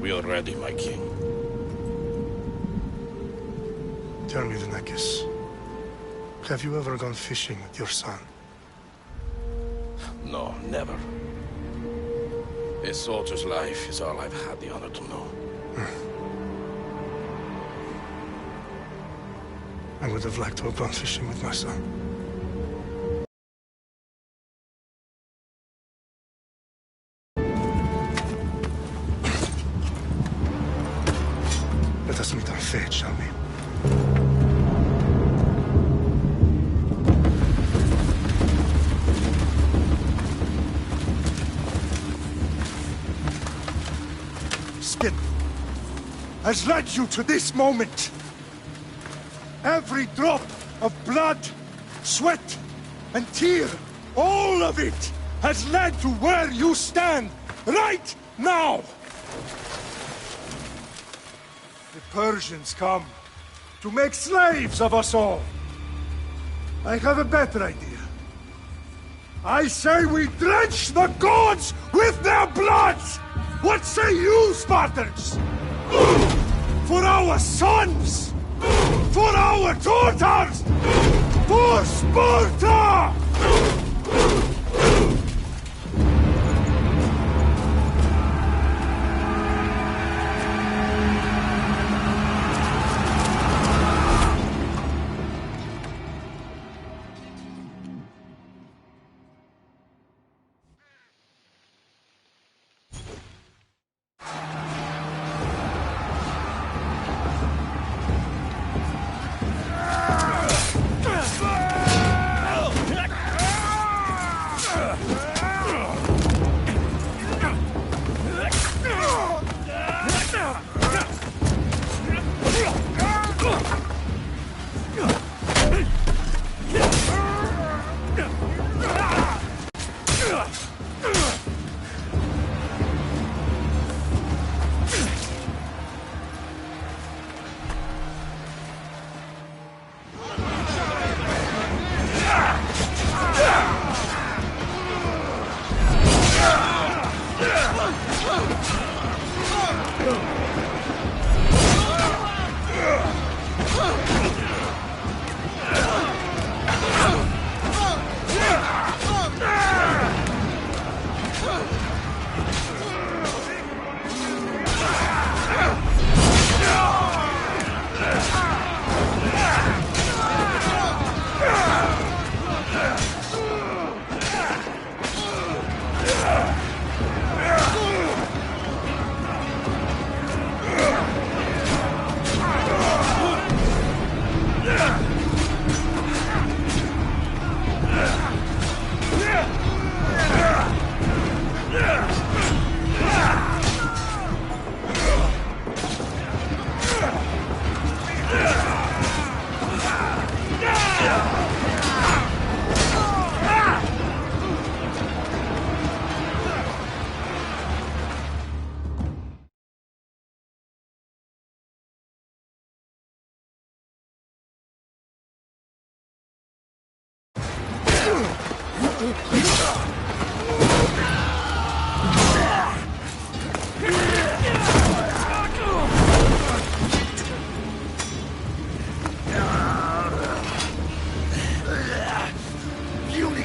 We are ready, my king. Tell me, the Nekis. Have you ever gone fishing with your son? No, never. A soldier's life is all I've had the honor to know. I would have liked to have gone fishing with my son. Let us meet our fate, shall we? Skin has led you to this moment. Every drop of blood, sweat, and tear, all of it has led to where you stand right now. The Persians come to make slaves of us all. I have a better idea. I say we drench the gods with their blood! What say you, Spartans? For our sons! For our daughters! For Sparta!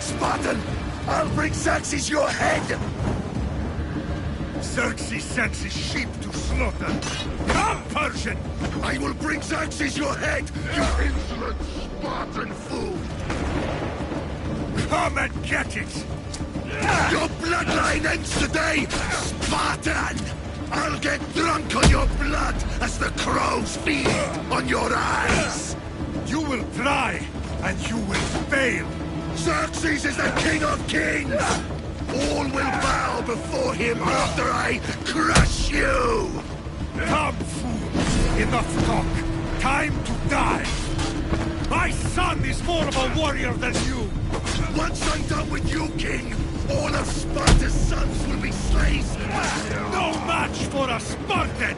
Spartan! I'll bring Xerxes your head! Xerxes sends his sheep to slaughter. Come, Persian! I will bring Xerxes your head, you insolent Spartan fool! Come and get it! Your bloodline ends today, Spartan! I'll get drunk on your blood as the crows feed on your eyes! You will try, and you will fail! Xerxes is the king of kings! All will bow before him after I crush you! Come, fool! Enough talk! Time to die! My son is more of a warrior than you! Once I'm done with you, king, all of Sparta's sons will be slaves! No match for a Spartan!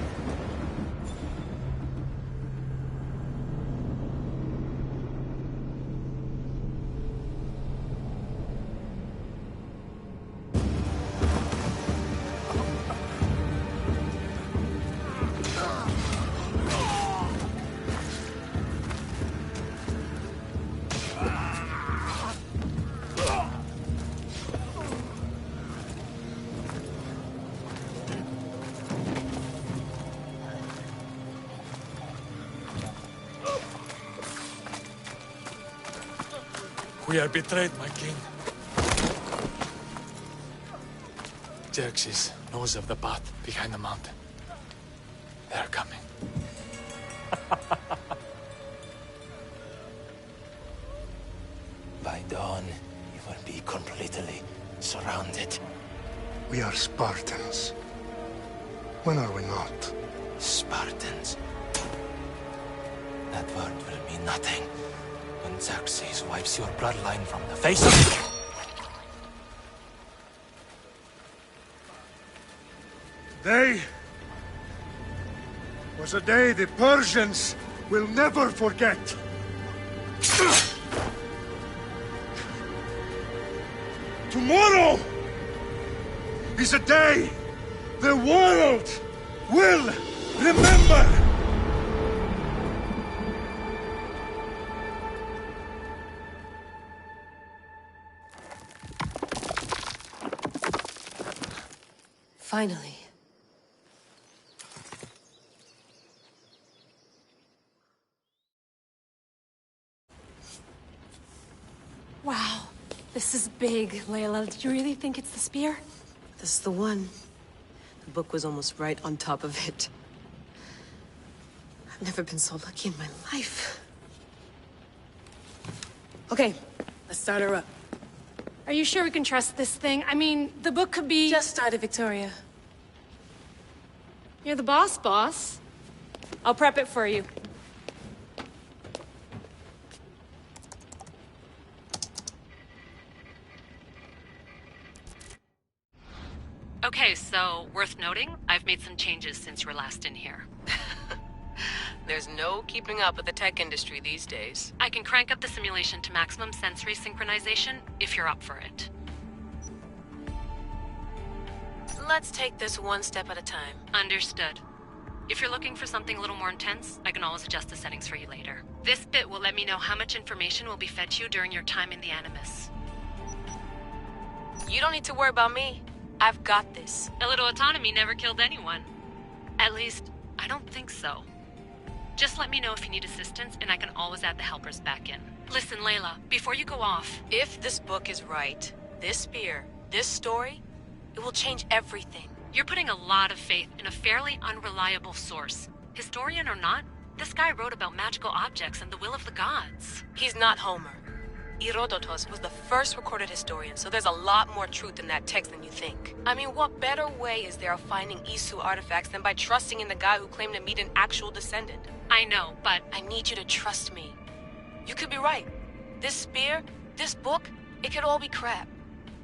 We are betrayed, my king. Xerxes knows of the path behind the mountain. They are coming. By dawn, you will be completely surrounded. We are Spartans. When are we not? Spartans. That word will mean nothing when Xerxes wipes your bloodline from the face of the... Day was a day the Persians will never forget. Tomorrow is a day the world will remember. Finally. Wow, this is big, Layla. Did you really think it's the spear? This is the one. The book was almost right on top of it. I've never been so lucky in my life. Okay, let's start her up. Are you sure we can trust this thing? I mean, the book could be... Just started, Victoria. You're the boss. I'll prep it for you. Okay, so, worth noting, I've made some changes since you were last in here. There's no keeping up with the tech industry these days. I can crank up the simulation to maximum sensory synchronization, if you're up for it. Let's take this one step at a time. Understood. If you're looking for something a little more intense, I can always adjust the settings for you later. This bit will let me know how much information will be fed to you during your time in the Animus. You don't need to worry about me. I've got this. A little autonomy never killed anyone. At least, I don't think so. Just let me know if you need assistance, and I can always add the helpers back in. Listen, Layla, before you go off... If this book is right, this spear, this story, it will change everything. You're putting a lot of faith in a fairly unreliable source. Historian or not, this guy wrote about magical objects and the will of the gods. He's not Homer. Herodotus was the first recorded historian, so there's a lot more truth in that text than you think. I mean, what better way is there of finding Isu artifacts than by trusting in the guy who claimed to meet an actual descendant? I know, but... I need you to trust me. You could be right. This spear, this book, it could all be crap.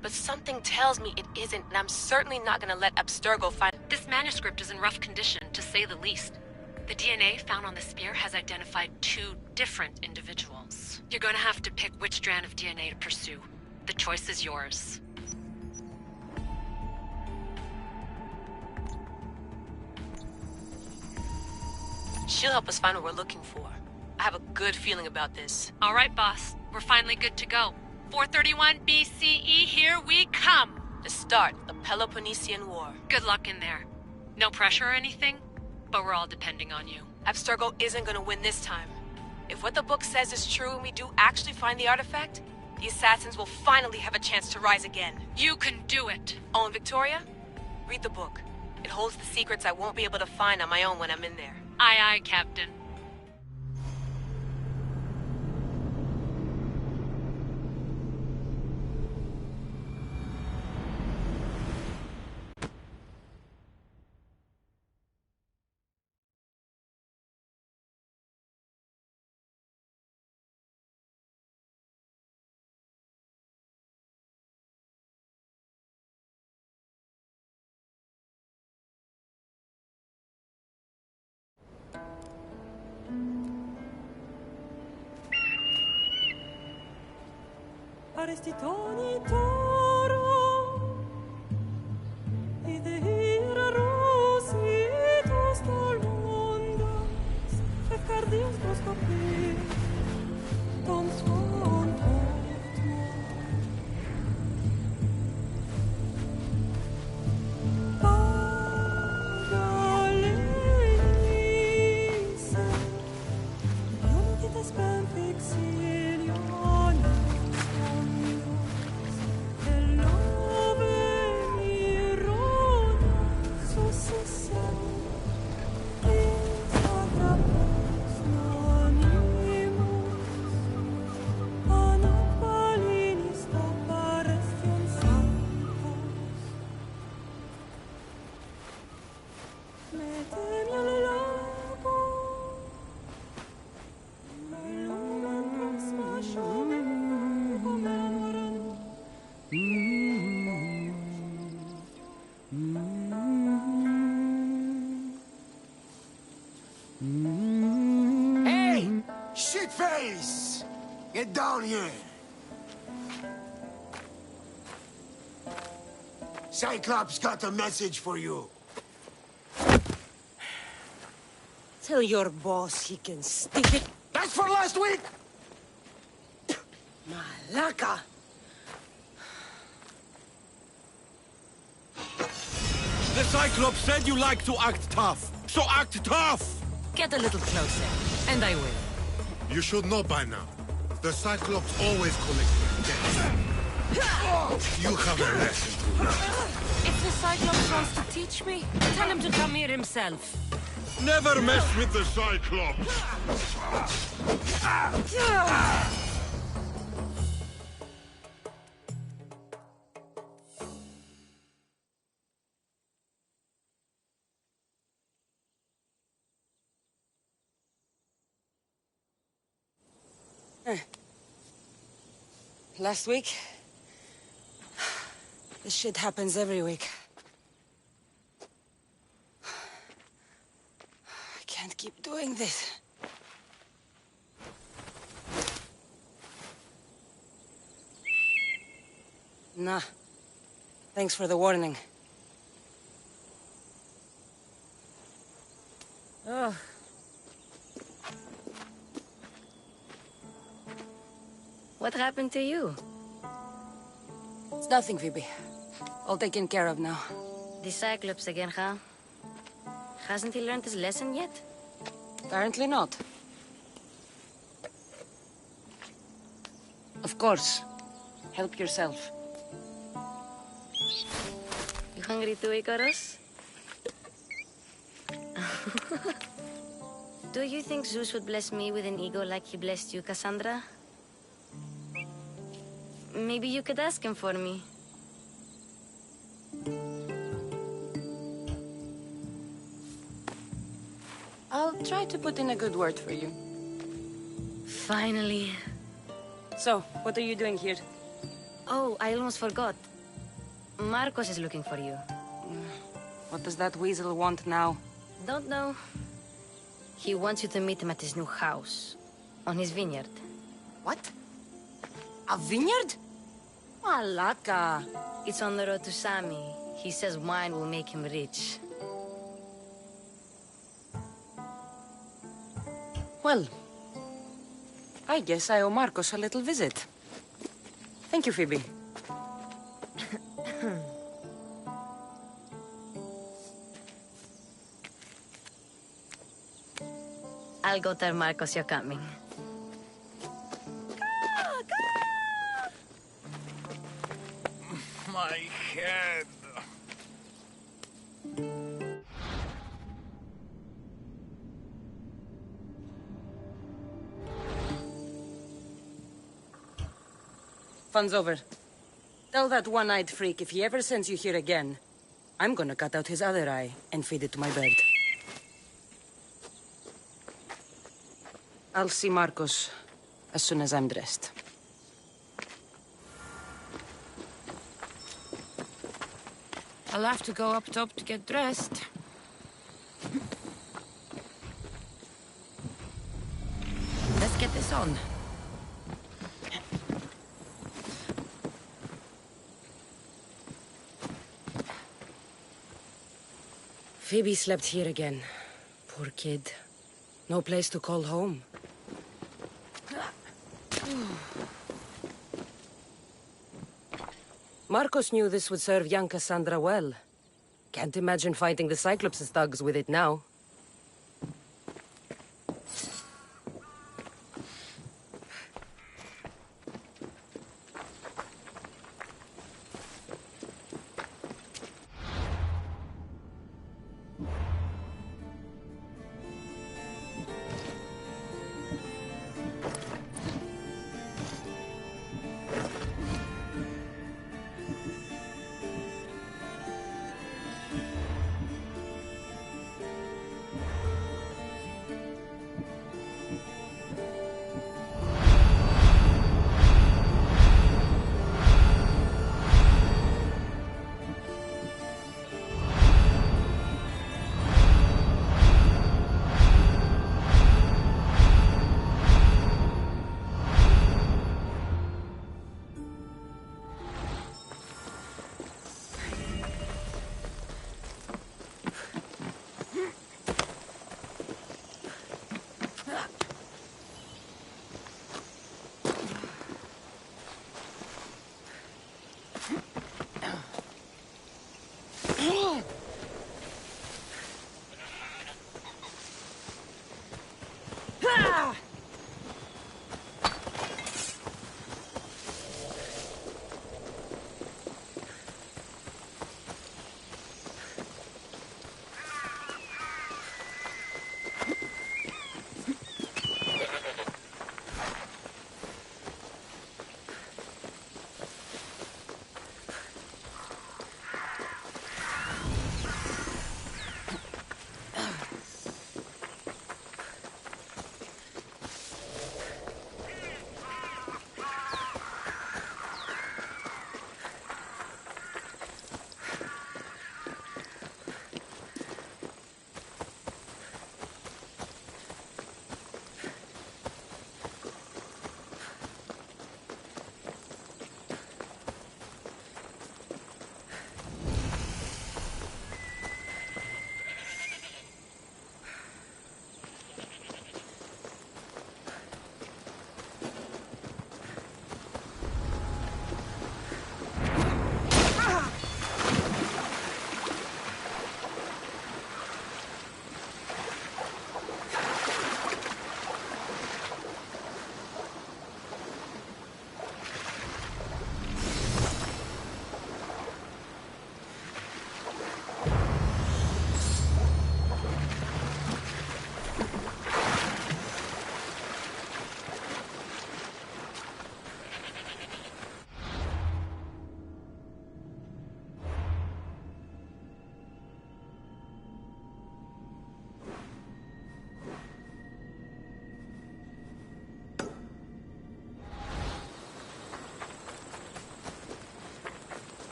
But something tells me it isn't, and I'm certainly not gonna let Abstergo find... This manuscript is in rough condition, to say the least. The DNA found on the spear has identified 2 different individuals. You're gonna have to pick which strand of DNA to pursue. The choice is yours. She'll help us find what we're looking for. I have a good feeling about this. All right, boss. We're finally good to go. 431 BCE, here we come! To start the Peloponnesian War. Good luck in there. No pressure or anything, but we're all depending on you. Abstergo isn't gonna win this time. If what the book says is true and we do actually find the artifact, the assassins will finally have a chance to rise again. You can do it! Oh, and Victoria? Read the book. It holds the secrets I won't be able to find on my own when I'm in there. Aye, aye, Captain. Arestitoni toro Idehira rositos tolmondas Fefcardios proscopir Tom swan portmo Pagalese Unititas ben fixilione Metem le lago. Lumen prosmašame, pomemoram. Hey! Shitface! Get down here! Cyclops got a message for you. Tell your boss he can stick it. That's for last week! Malaka! The Cyclops said you like to act tough, so act tough! Get a little closer, and I will. You should know by now. The Cyclops always collect their debts. You have a lesson to learn. If the Cyclops wants to teach me, tell him to come here himself. Never mess with the Cyclops! Last week? This shit happens every week. I can't keep doing this. Nah. Thanks for the warning. Oh. What happened to you? It's nothing, Phoebe. All taken care of now. The Cyclops again, huh? Hasn't he learned his lesson yet? Apparently not. Of course. Help yourself. You hungry too, Icarus? Do you think Zeus would bless me with an ego like he blessed you, Cassandra? Maybe you could ask him for me. I'll try to put in a good word for you. Finally. So, what are you doing here? Oh, I almost forgot. Marcos is looking for you. What does that weasel want now? Don't know. He wants you to meet him at his new house. On his vineyard. What? A vineyard? Malaka. It's on the road to Sami. He says wine will make him rich. Well, I guess I owe Marcos a little visit. Thank you, Phoebe. I'll go tell Marcos you're coming. My head. Fun's over. Tell that one-eyed freak if he ever sends you here again, I'm gonna cut out his other eye and feed it to my bird. I'll see Marcos as soon as I'm dressed. I'll have to go up top to get dressed. Let's get this on. Phoebe slept here again. Poor kid. No place to call home. Marcos knew this would serve young Cassandra well. Can't imagine fighting the Cyclops' thugs with it now.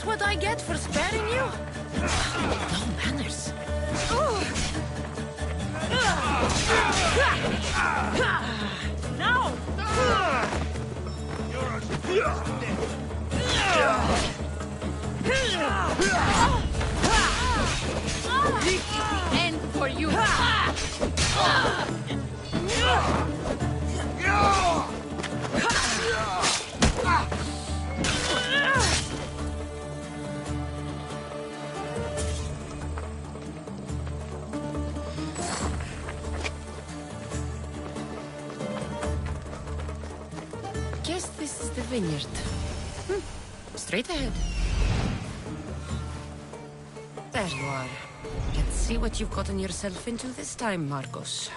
what I get for sparing you? No manners. No! This is the end for you. Guess this is the vineyard. Straight ahead. There you are. Let's see what you've gotten yourself into this time, Marcos.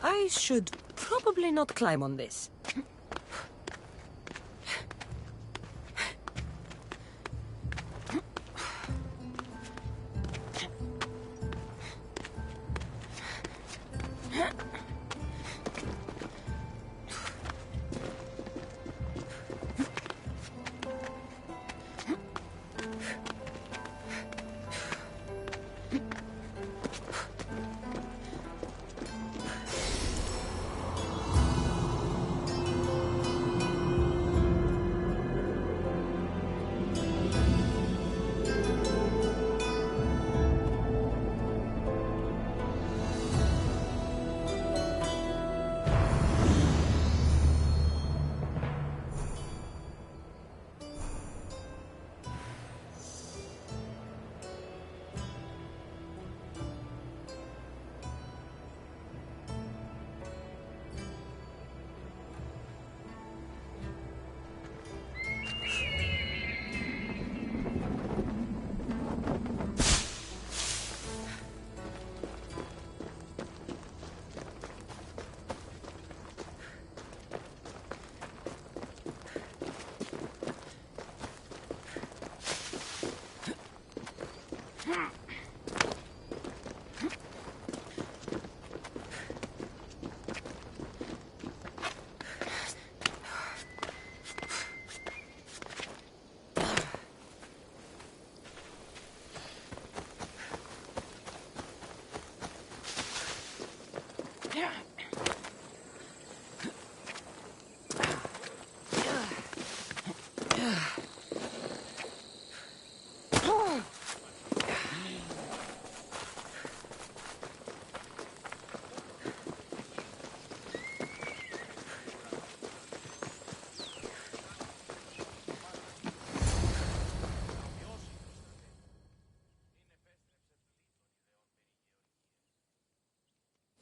I should probably not climb on this.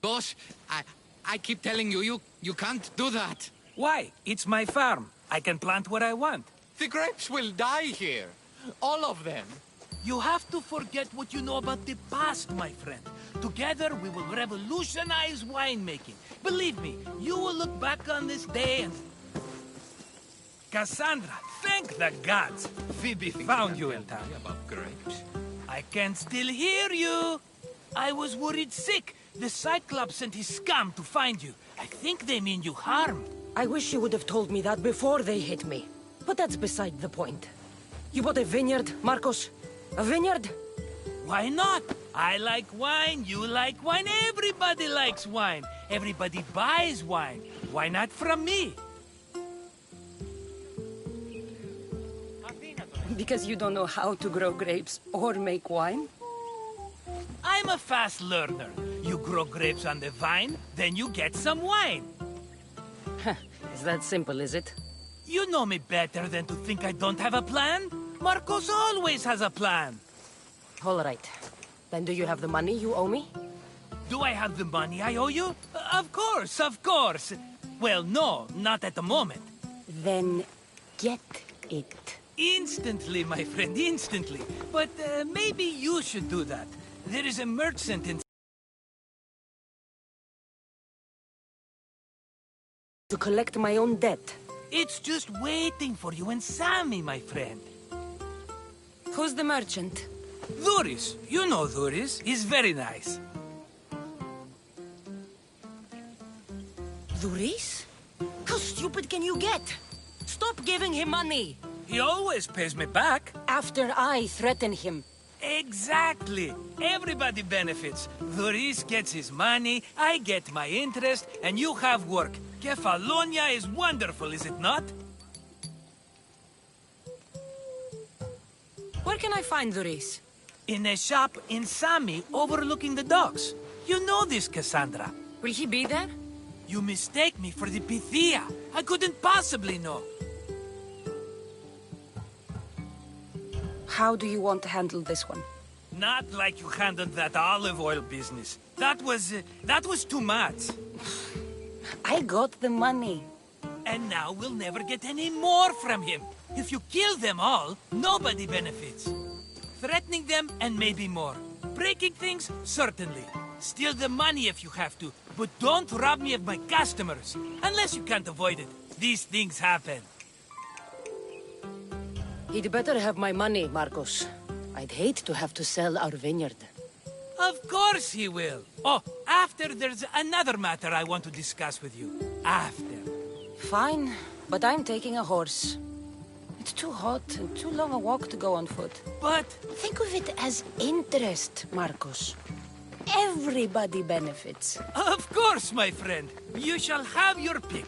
Boss, I keep telling you, you can't do that. Why? It's my farm. I can plant what I want. The grapes will die here. All of them. You have to forget what you know about the past, my friend. Together, we will revolutionize winemaking. Believe me, you will look back on this day and... Cassandra, thank the gods! Phoebe found you in time. About grapes. I can still hear you! I was worried sick. The Cyclops sent his scum to find you. I think they mean you harm. I wish you would have told me that before they hit me. But that's beside the point. You bought a vineyard, Marcos? A vineyard? Why not? I like wine, you like wine, everybody likes wine. Everybody buys wine. Why not from me? Because you don't know how to grow grapes or make wine? I'm a fast learner. You grow grapes on the vine, then you get some wine. Is that simple, is it? You know me better than to think I don't have a plan. Marcos always has a plan. All right. Then do you have the money you owe me? Do I have the money I owe you? Of course, of course. Well, no, not at the moment. Then get it. Instantly, my friend, instantly. But maybe you should do that. There is a merchant in... To collect my own debt. It's just waiting for you and Sammy, my friend. Who's the merchant? Duris. You know Duris. He's very nice. Duris? How stupid can you get? Stop giving him money! He always pays me back. After I threaten him. Exactly. Everybody benefits. Duris gets his money, I get my interest, and you have work. Kefalonia is wonderful, is it not? Where can I find Duris? In a shop in Sami, overlooking the docks. You know this, Cassandra. Will he be there? You mistake me for the Pythia. I couldn't possibly know. How do you want to handle this one? Not like you handled that olive oil business. That was too much. I got the money. And now we'll never get any more from him. If you kill them all, nobody benefits. Threatening them, and maybe more. Breaking things, certainly. Steal the money if you have to, but don't rob me of my customers. Unless you can't avoid it. These things happen. He'd better have my money, Marcos. I'd hate to have to sell our vineyard. Of course he will. Oh, after there's another matter I want to discuss with you. After. Fine, but I'm taking a horse. It's too hot and too long a walk to go on foot. But... think of it as interest, Marcos. Everybody benefits. Of course, my friend. You shall have your pick.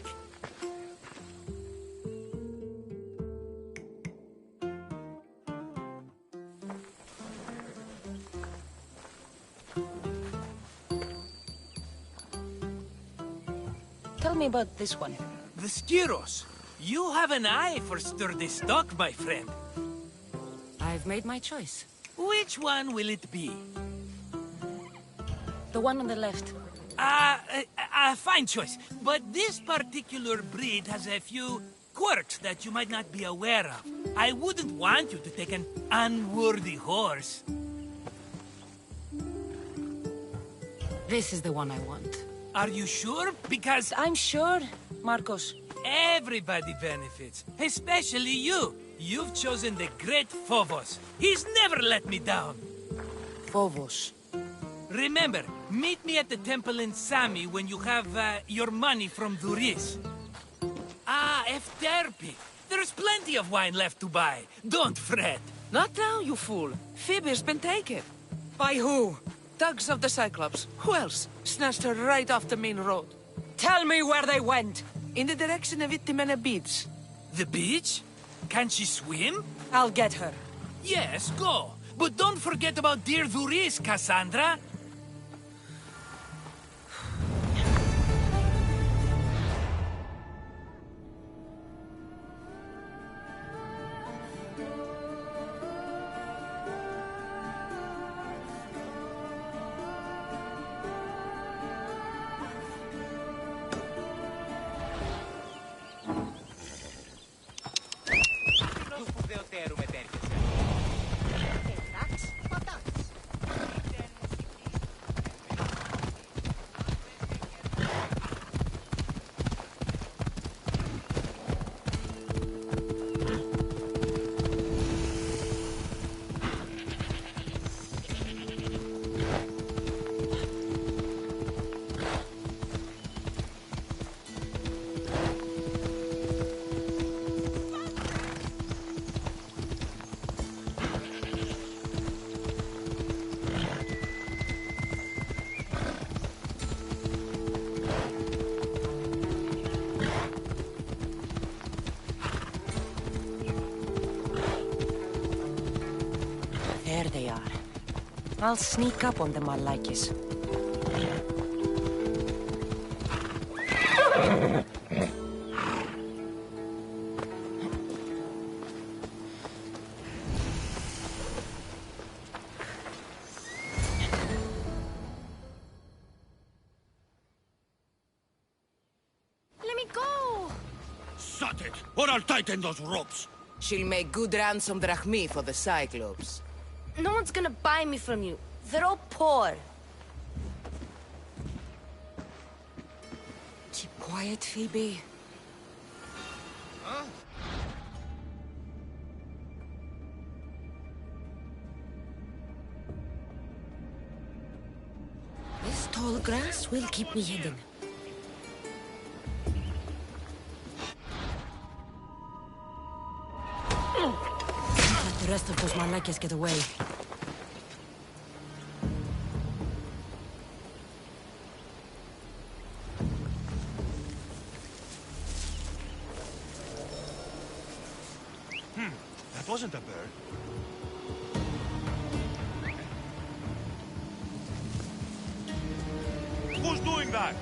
Tell me about this one. The Skiros. You have an eye for sturdy stock, my friend. I've made my choice. Which one will it be? The one on the left. Fine choice. But this particular breed has a few quirks that you might not be aware of. I wouldn't want you to take an unworthy horse. This is the one I want. Are you sure? Because... I'm sure, Marcos. Everybody benefits, especially you. You've chosen the great Phobos. He's never let me down. Phobos. Remember, meet me at the temple in Sami when you have your money from Duris. Ah, Efterpi. There's plenty of wine left to buy. Don't fret. Not now, you fool. Phoebe's been taken. By who? Thugs of the Cyclops. Who else? Snatched her right off the main road. Tell me where they went. In the direction of Itimena Beach. The beach? Can she swim? I'll get her. Yes, go. But don't forget about dear Duris, Cassandra. I'll sneak up on the Malakis. Let me go! Shut it, or I'll tighten those ropes. She'll make good ransom drachmi for the Cyclops. No one's gonna buy me from you. They're all poor. Keep quiet, Phoebe. Huh? This tall grass will keep me hidden. Let the rest of those Malakias get away. That wasn't a bird. Who's doing that?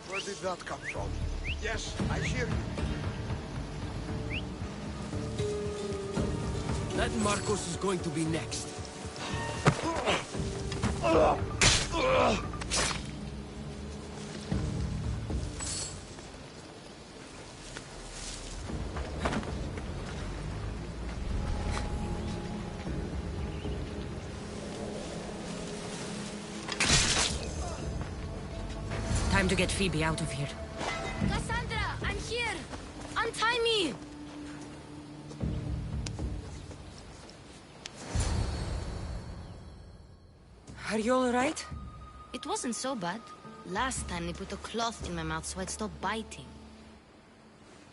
Where did that come from? Yes, I hear you. That Marcos is going to be next. Time to get Phoebe out of here. Cassandra, I'm here! Untie me! Are you alright? It wasn't so bad. Last time they put a cloth in my mouth so I'd stop biting.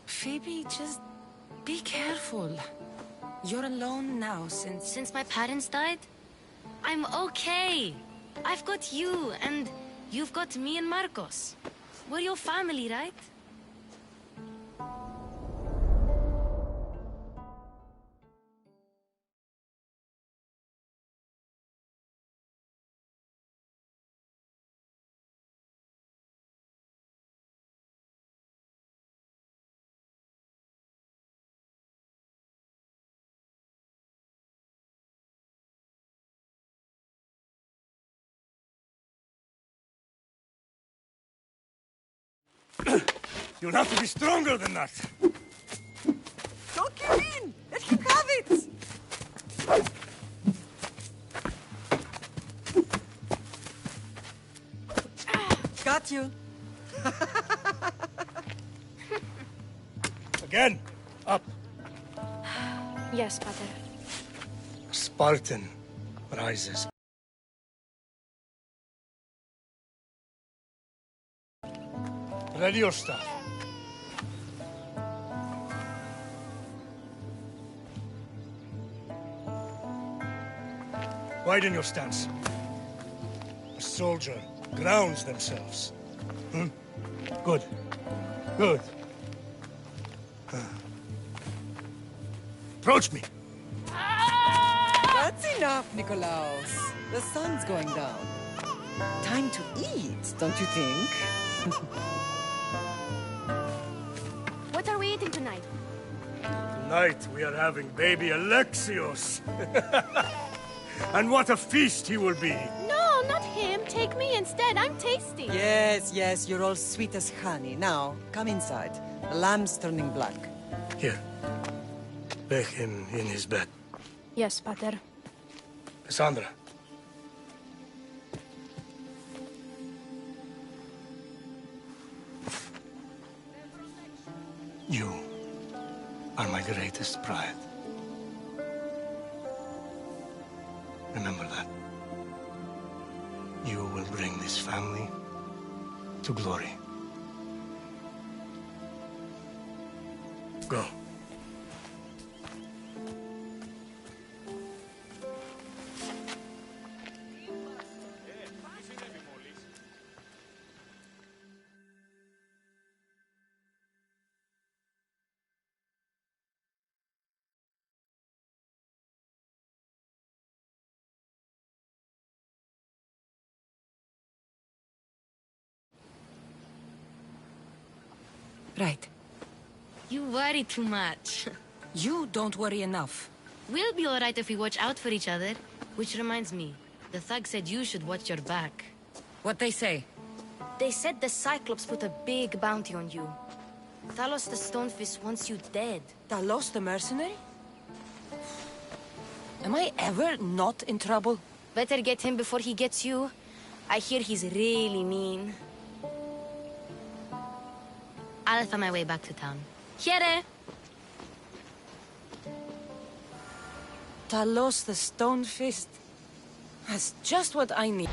Phoebe, just be careful. You're alone now since... Since my parents died? I'm okay. I've got you, and you've got me and Marcos. We're your family, right? You'll have to be stronger than that. Don't give in! Let him have it! Got you. Again, up. Yes, Pater. Spartan rises. Ready your stuff. Widen your stance. A soldier grounds themselves. Hmm? Good. Good. Approach me. That's enough, Nikolaos. The sun's going down. Time to eat, don't you think? What are we eating tonight? Tonight we are having baby Alexios. And what a feast he will be. No, not him. Take me instead. I'm tasty. Yes, yes, you're all sweet as honey. Now, come inside. The lamb's turning black. Here. Lay him in his bed. Yes, Pater. Cassandra. You are my greatest pride. Remember that. You will bring this family to glory. Go. Right. You worry too much. You don't worry enough. We'll be alright if we watch out for each other. Which reminds me, the thug said you should watch your back. What'd they say? They said the Cyclops put a big bounty on you. Talos the Stonefist wants you dead. Talos the mercenary? Am I ever not in trouble? Better get him before he gets you. I hear he's really mean. I'll find my way back to town. Here! Talos the Stonefist. That's just what I need.